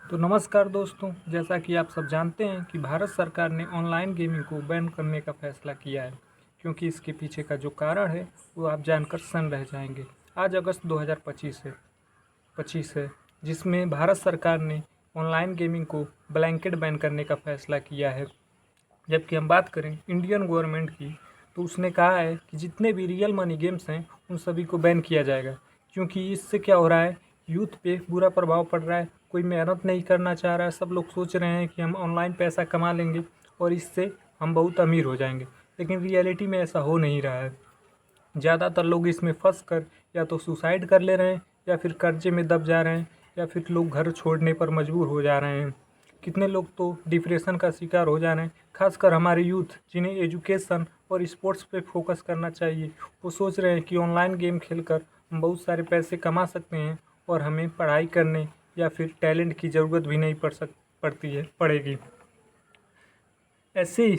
तो नमस्कार दोस्तों, जैसा कि आप सब जानते हैं कि भारत सरकार ने ऑनलाइन गेमिंग को बैन करने का फैसला किया है। क्योंकि इसके पीछे का जो कारण है वो आप जानकर सन्न रह जाएंगे। आज अगस्त 2025 है जिसमें भारत सरकार ने ऑनलाइन गेमिंग को ब्लैंकेट बैन करने का फैसला किया है। जबकि हम बात करें इंडियन गवर्नमेंट की, तो उसने कहा है कि जितने भी रियल मनी गेम्स हैं उन सभी को बैन किया जाएगा। क्योंकि इससे क्या हो रहा है, यूथ पे बुरा प्रभाव पड़ रहा है। कोई मेहनत नहीं करना चाह रहा है। सब लोग सोच रहे हैं कि हम ऑनलाइन पैसा कमा लेंगे और इससे हम बहुत अमीर हो जाएंगे, लेकिन रियलिटी में ऐसा हो नहीं रहा है। ज़्यादातर लोग इसमें फंस कर या तो सुसाइड कर ले रहे हैं, या फिर कर्जे में दब जा रहे हैं, या फिर लोग घर छोड़ने पर मजबूर हो जा रहे हैं। कितने लोग तो डिप्रेशन का शिकार हो जा रहे हैं। खासकर हमारे यूथ, जिन्हें एजुकेशन और स्पोर्ट्स पे फोकस करना चाहिए, वो सोच रहे हैं कि ऑनलाइन गेम खेलकर हम बहुत सारे पैसे कमा सकते हैं और हमें पढ़ाई करने या फिर टैलेंट की ज़रूरत भी नहीं पड़ेगी। ऐसे ही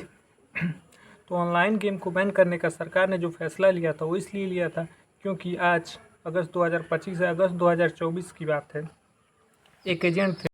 तो ऑनलाइन गेम को बैन करने का सरकार ने जो फैसला लिया था वो इसलिए लिया था क्योंकि आज अगस्त 2025 से अगस्त 2024 की बात है। एक एजेंट थे।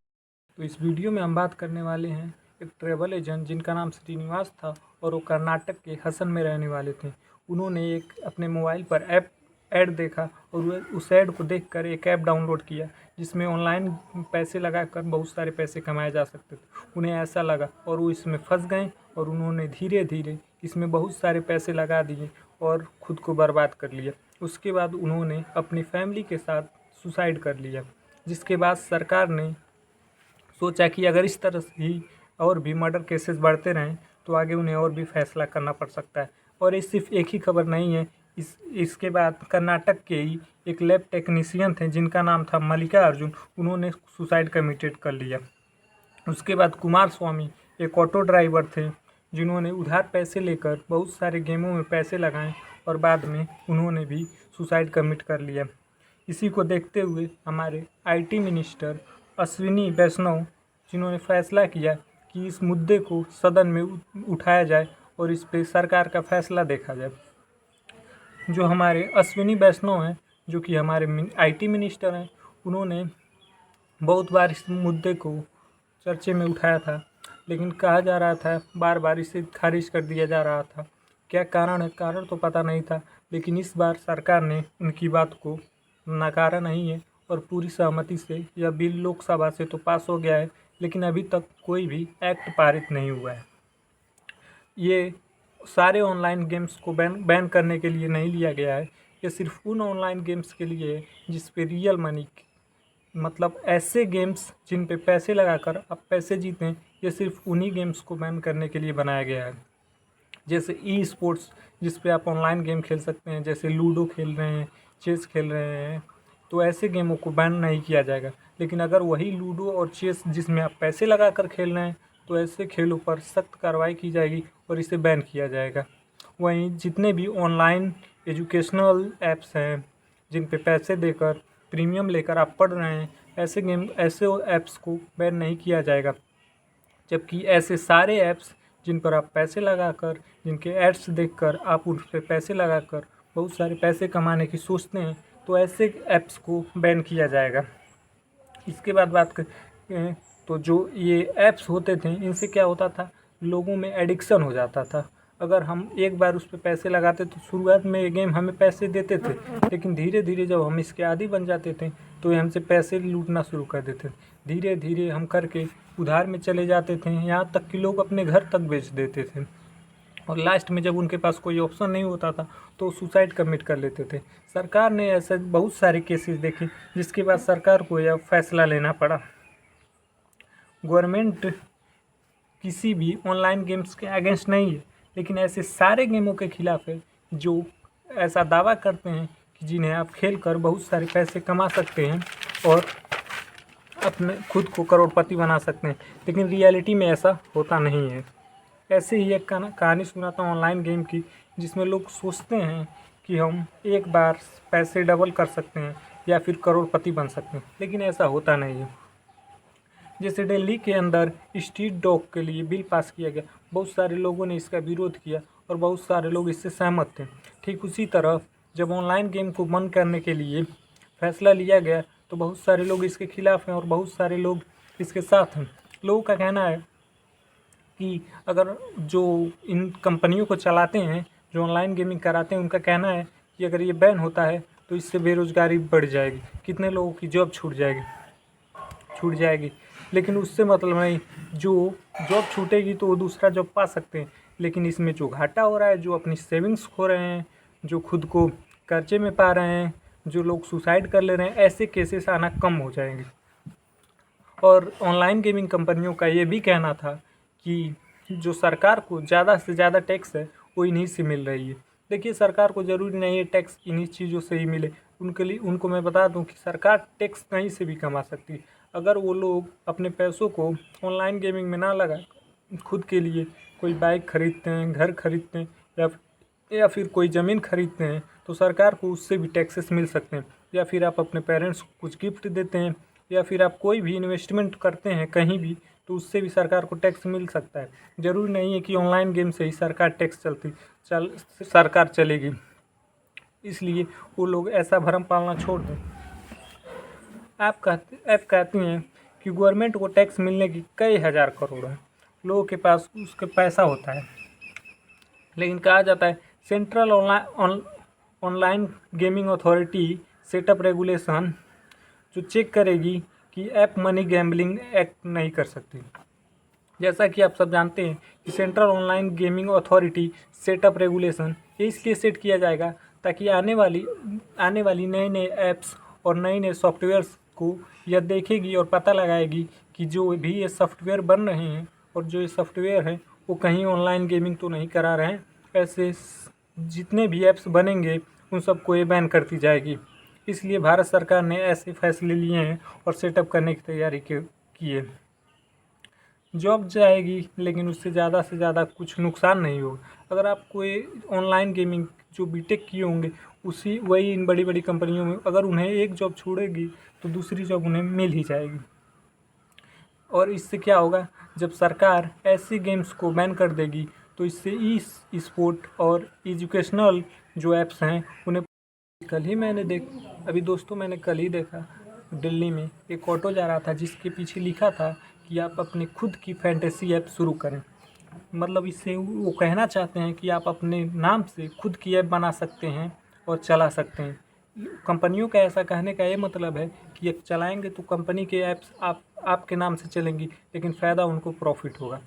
तो इस वीडियो में हम बात करने वाले हैं एक ट्रैवल एजेंट जिनका नाम श्रीनिवास था और वो कर्नाटक के हसन में रहने वाले थे। उन्होंने एक अपने मोबाइल पर ऐड देखा और वो उस ऐड को देखकर एक ऐप डाउनलोड किया जिसमें ऑनलाइन पैसे लगाकर बहुत सारे पैसे कमाए जा सकते थे। उन्हें ऐसा लगा और वो इसमें फंस गए और उन्होंने धीरे धीरे इसमें बहुत सारे पैसे लगा दिए और ख़ुद को बर्बाद कर लिया। उसके बाद उन्होंने अपनी फैमिली के साथ सुसाइड कर लिया, जिसके बाद सरकार ने सोचा कि अगर इस तरह से ही और भी मर्डर केसेस बढ़ते रहें तो आगे उन्हें और भी फैसला करना पड़ सकता है। और ये सिर्फ एक ही खबर नहीं है। इसके बाद कर्नाटक के ही एक लैब टेक्नीशियन थे जिनका नाम था मल्लिका अर्जुन, उन्होंने सुसाइड कमिटेड कर लिया। उसके बाद कुमार स्वामी एक ऑटो ड्राइवर थे जिन्होंने उधार पैसे लेकर बहुत सारे गेमों में पैसे लगाए और बाद में उन्होंने भी सुसाइड कमिट कर लिया। इसी को देखते हुए हमारे आईटी मिनिस्टर अश्विनी वैष्णव, जिन्होंने फैसला किया कि इस मुद्दे को सदन में उठाया जाए और इस पे सरकार का फैसला देखा जाए। जो हमारे अश्विनी वैष्णव हैं, जो कि हमारे आईटी मिनिस्टर हैं, उन्होंने बहुत बार इस मुद्दे को चर्चे में उठाया था, लेकिन कहा जा रहा था बार बार इसे खारिज कर दिया जा रहा था। क्या कारण है, कारण तो पता नहीं था, लेकिन इस बार सरकार ने उनकी बात को नकारा नहीं है और पूरी सहमति से यह बिल लोकसभा से तो पास हो गया है, लेकिन अभी तक कोई भी एक्ट पारित नहीं हुआ है। ये सारे ऑनलाइन गेम्स को बैन करने के लिए नहीं लिया गया है। ये सिर्फ उन ऑनलाइन गेम्स के लिए है जिस पे रियल मनी, मतलब ऐसे गेम्स जिन पे पैसे लगाकर आप पैसे जीतें, ये सिर्फ उन्हीं गेम्स को बैन करने के लिए बनाया गया है। जैसे ई स्पोर्ट्स, जिस पे आप ऑनलाइन गेम खेल सकते हैं, जैसे लूडो खेल रहे हैं, चेस खेल रहे हैं, तो ऐसे गेमों को बैन नहीं किया जाएगा। लेकिन अगर वही लूडो और चेस जिसमें आप पैसे लगाकर खेल रहे हैं, तो ऐसे खेलों पर सख्त कार्रवाई की जाएगी और इसे बैन किया जाएगा। वहीं जितने भी ऑनलाइन एजुकेशनल ऐप्स हैं जिन पे पैसे देकर प्रीमियम लेकर आप पढ़ रहे हैं, ऐसे ऐप्स को बैन नहीं किया जाएगा। जबकि ऐसे सारे ऐप्स जिन पर आप पैसे लगाकर, जिनके एड्स देखकर आप उन पर पैसे लगाकर बहुत सारे पैसे कमाने की सोचते हैं, तो ऐसे ऐप्स को बैन किया जाएगा। इसके बाद बात करें तो जो ये ऐप्स होते थे, इनसे क्या होता था, लोगों में एडिक्शन हो जाता था। अगर हम एक बार उस पर पैसे लगाते तो शुरुआत में ये गेम हमें पैसे देते थे, लेकिन धीरे धीरे जब हम इसके आदी बन जाते थे तो ये हमसे पैसे लूटना शुरू कर देते थे। धीरे धीरे हम करके उधार में चले जाते थे, यहाँ तक कि लोग अपने घर तक बेच देते थे। और लास्ट में जब उनके पास कोई ऑप्शन नहीं होता था तो सुसाइड कमिट कर लेते थे। सरकार ने ऐसे बहुत सारे केसेस देखे जिसके बाद सरकार को यह फैसला लेना पड़ा। गवर्नमेंट किसी भी ऑनलाइन गेम्स के अगेंस्ट नहीं है, लेकिन ऐसे सारे गेमों के खिलाफ है जो ऐसा दावा करते हैं कि जिन्हें आप खेल कर बहुत सारे पैसे कमा सकते हैं और अपने खुद को करोड़पति बना सकते हैं, लेकिन रियलिटी में ऐसा होता नहीं है। ऐसे ही एक कहानी सुनाता हूँ ऑनलाइन गेम की, जिसमें लोग सोचते हैं कि हम एक बार पैसे डबल कर सकते हैं या फिर करोड़पति बन सकते हैं, लेकिन ऐसा होता नहीं है। जैसे दिल्ली के अंदर स्ट्रीट डॉग के लिए बिल पास किया गया, बहुत सारे लोगों ने इसका विरोध किया और बहुत सारे लोग इससे सहमत थे। ठीक उसी तरह जब ऑनलाइन गेम को बंद करने के लिए फैसला लिया गया तो बहुत सारे लोग इसके खिलाफ हैं और बहुत सारे लोग इसके साथ लोगों का कहना है कि अगर जो इन कंपनियों को चलाते हैं, जो ऑनलाइन गेमिंग कराते हैं, उनका कहना है कि अगर ये बैन होता है तो इससे बेरोज़गारी बढ़ जाएगी, कितने लोगों की जॉब छूट जाएगी। लेकिन उससे मतलब नहीं, जो जॉब छूटेगी तो वो दूसरा जॉब पा सकते हैं, लेकिन इसमें जो घाटा हो रहा है, जो अपनी सेविंग्स खो रहे हैं, जो खुद को कर्जे में पा रहे हैं, जो लोग सुसाइड कर ले रहे हैं, ऐसे केसेस आना कम हो जाएंगे। और ऑनलाइन गेमिंग कंपनियों का ये भी कहना था कि जो सरकार को ज़्यादा से ज़्यादा टैक्स है वो इन्हीं से मिल रही है। देखिए, सरकार को ज़रूरी नहीं है टैक्स इन्हीं चीज़ों से ही मिले, उनके लिए उनको मैं बता दूं कि सरकार टैक्स कहीं से भी कमा सकती है। अगर वो लोग अपने पैसों को ऑनलाइन गेमिंग में ना लगा, खुद के लिए कोई बाइक खरीदते हैं, घर खरीदते हैं, या फिर कोई ज़मीन खरीदते हैं, तो सरकार को उससे भी टैक्सेस मिल सकते हैं। या फिर आप अपने पेरेंट्स को कुछ गिफ्ट देते हैं, या फिर आप कोई भी इन्वेस्टमेंट करते हैं कहीं भी, तो उससे भी सरकार को टैक्स मिल सकता है। ज़रूरी नहीं है कि ऑनलाइन गेम से ही सरकार चलेगी। इसलिए वो लोग ऐसा भरम पालना छोड़ दें। आप कहती हैं कि गवर्नमेंट को टैक्स मिलने की कई हज़ार करोड़ है, लोगों के पास उसके पैसा होता है, लेकिन कहा जाता है central online gaming authority setup regulation जो चेक करेगी कि ऐप मनी गैम्बलिंग एक्ट नहीं कर सकती। जैसा कि आप सब जानते हैं कि central online gaming authority setup regulation ये इसलिए सेट किया जाएगा ताकि आने वाली नए नए ऐप्स और नए नए सॉफ्टवेयर्स को यह देखेगी और पता लगाएगी कि जो भी ये सॉफ्टवेयर बन रहे हैं और जो ये सॉफ्टवेयर हैं वो कहीं ऑनलाइन गेमिंग तो नहीं करा रहे हैं। ऐसे जितने भी ऐप्स बनेंगे उन सबको ये बैन करती जाएगी। इसलिए भारत सरकार ने ऐसे फैसले लिए हैं और सेटअप करने की तैयारी की है। जॉब जाएगी, लेकिन उससे ज़्यादा से ज़्यादा कुछ नुकसान नहीं होगा। अगर आप कोई ऑनलाइन गेमिंग जो बीटेक किए होंगे वही इन बड़ी बड़ी कंपनियों में अगर उन्हें एक जॉब छोड़ेगी तो दूसरी जॉब उन्हें मिल ही जाएगी। और इससे क्या होगा, जब सरकार ऐसी गेम्स को बैन कर देगी तो इससे ई स्पोर्ट और एजुकेशनल जो ऐप्स हैं उन्हें मैंने कल ही देखा दिल्ली में एक ऑटो जा रहा था जिसके पीछे लिखा था कि आप अपने खुद की फैंटेसी ऐप शुरू करें। मतलब इससे वो कहना चाहते हैं कि आप अपने नाम से खुद की ऐप बना सकते हैं और चला सकते हैं। कंपनियों का ऐसा कहने का ये मतलब है कि ये चलाएंगे तो कंपनी के ऐप्स आपके नाम से चलेंगी, लेकिन फ़ायदा उनको प्रॉफिट होगा।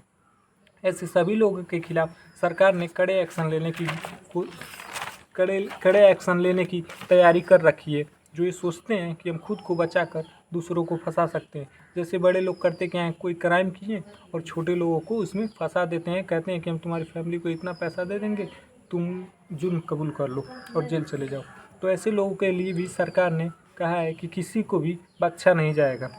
ऐसे सभी लोगों के खिलाफ सरकार ने कड़े एक्शन लेने की तैयारी कर रखी है, जो ये सोचते हैं कि हम खुद को बचाकर दूसरों को फंसा सकते हैं। जैसे बड़े लोग करते क्या हैं, कोई क्राइम किए और छोटे लोगों को उसमें फंसा देते हैं, कहते हैं कि हम तुम्हारी फैमिली को इतना पैसा दे देंगे, तुम जुर्म कबूल कर लो और जेल चले जाओ। तो ऐसे लोगों के लिए भी सरकार ने कहा है कि किसी को भी बख्शा नहीं जाएगा।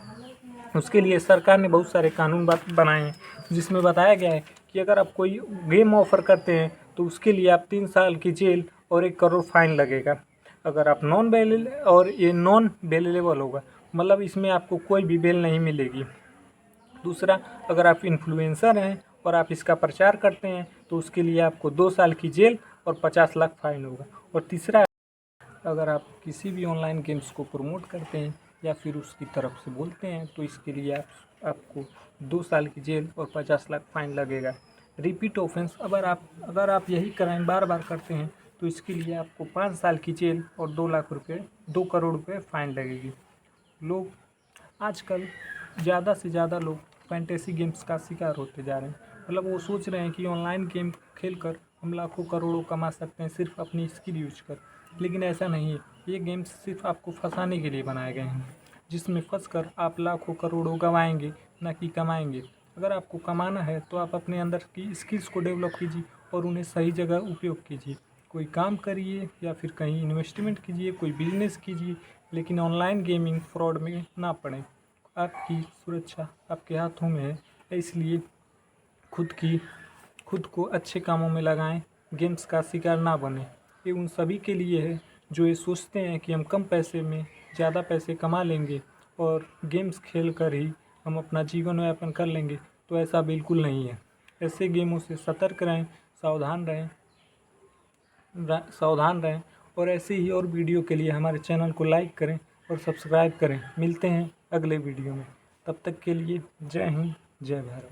उसके लिए सरकार ने बहुत सारे कानून बनाए हैं, जिसमें बताया गया है कि अगर आप कोई गेम ऑफ़र करते हैं तो उसके लिए आप 3 साल की जेल और 1 करोड़ फाइन लगेगा। अगर आप नॉन बेलेबल होगा, मतलब इसमें आपको कोई भी बेल नहीं मिलेगी। दूसरा, अगर आप इन्फ्लुएंसर हैं और आप इसका प्रचार करते हैं तो उसके लिए आपको 2 साल की जेल और 50 लाख फाइन होगा। और तीसरा, अगर आप किसी भी ऑनलाइन गेम्स को प्रमोट करते हैं या फिर उसकी तरफ से बोलते हैं तो इसके लिए आपको 2 साल की जेल और 50 लाख फाइन लगेगा। रिपीट ऑफेंस, अगर आप यही क्राइम बार बार करते हैं तो इसके लिए आपको 5 साल की जेल और 2 करोड़ रुपये फाइन लगेगी। लोग आजकल ज़्यादा से ज़्यादा लोग फैंटेसी गेम्स का शिकार होते जा रहे हैं। मतलब वो सोच रहे हैं कि ऑनलाइन गेम खेलकर हम लाखों करोड़ों कमा सकते हैं सिर्फ अपनी स्किल यूज कर, लेकिन ऐसा नहीं है। ये गेम्स सिर्फ आपको फंसाने के लिए बनाए गए हैं, जिसमें फंसकर आप लाखों करोड़ों गंवाएंगे, ना कि कमाएंगे। अगर आपको कमाना है तो आप अपने अंदर की स्किल्स को डेवलप कीजिए और उन्हें सही जगह उपयोग कीजिए। कोई काम करिए या फिर कहीं इन्वेस्टमेंट कीजिए, कोई बिजनेस कीजिए, लेकिन ऑनलाइन गेमिंग फ्रॉड में ना पड़े। आपकी सुरक्षा आपके हाथों में है, इसलिए खुद को अच्छे कामों में लगाएं, गेम्स का शिकार ना बने। ये उन सभी के लिए है जो ये सोचते हैं कि हम कम पैसे में ज़्यादा पैसे कमा लेंगे और गेम्स खेल कर ही हम अपना जीवन यापन कर लेंगे, तो ऐसा बिल्कुल नहीं है। ऐसे गेमों से सतर्क रहें, सावधान रहें और ऐसे ही और वीडियो के लिए हमारे चैनल को लाइक करें और सब्सक्राइब करें। मिलते हैं अगले वीडियो में। तब तक के लिए जय हिंद, जय भारत।